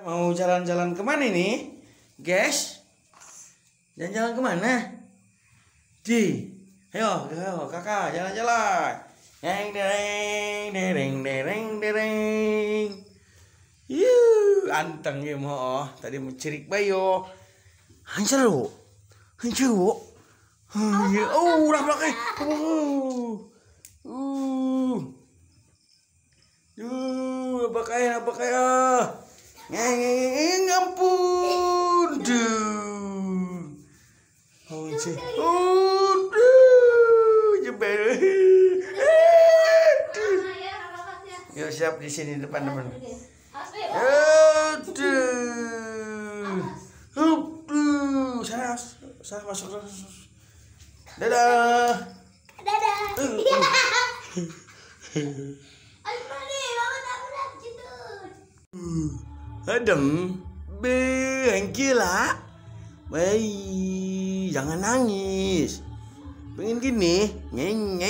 Mau jalan-jalan kemana nih, guys? Jalan-jalan kemana? Ayo, kakak jalan-jalan. Dereng, dereng, dereng, dereng, dereng. Anteng ya mo. Tadi mau cirik bayo. Hancur, hancur. Udah pakai. Apa kayak? Ngampun. Jebel. Yuk siap di sini depan teman. Saya masuk. Dadah. Adem, gila. Bayi, jangan nangis. Pengen gini, ngeng.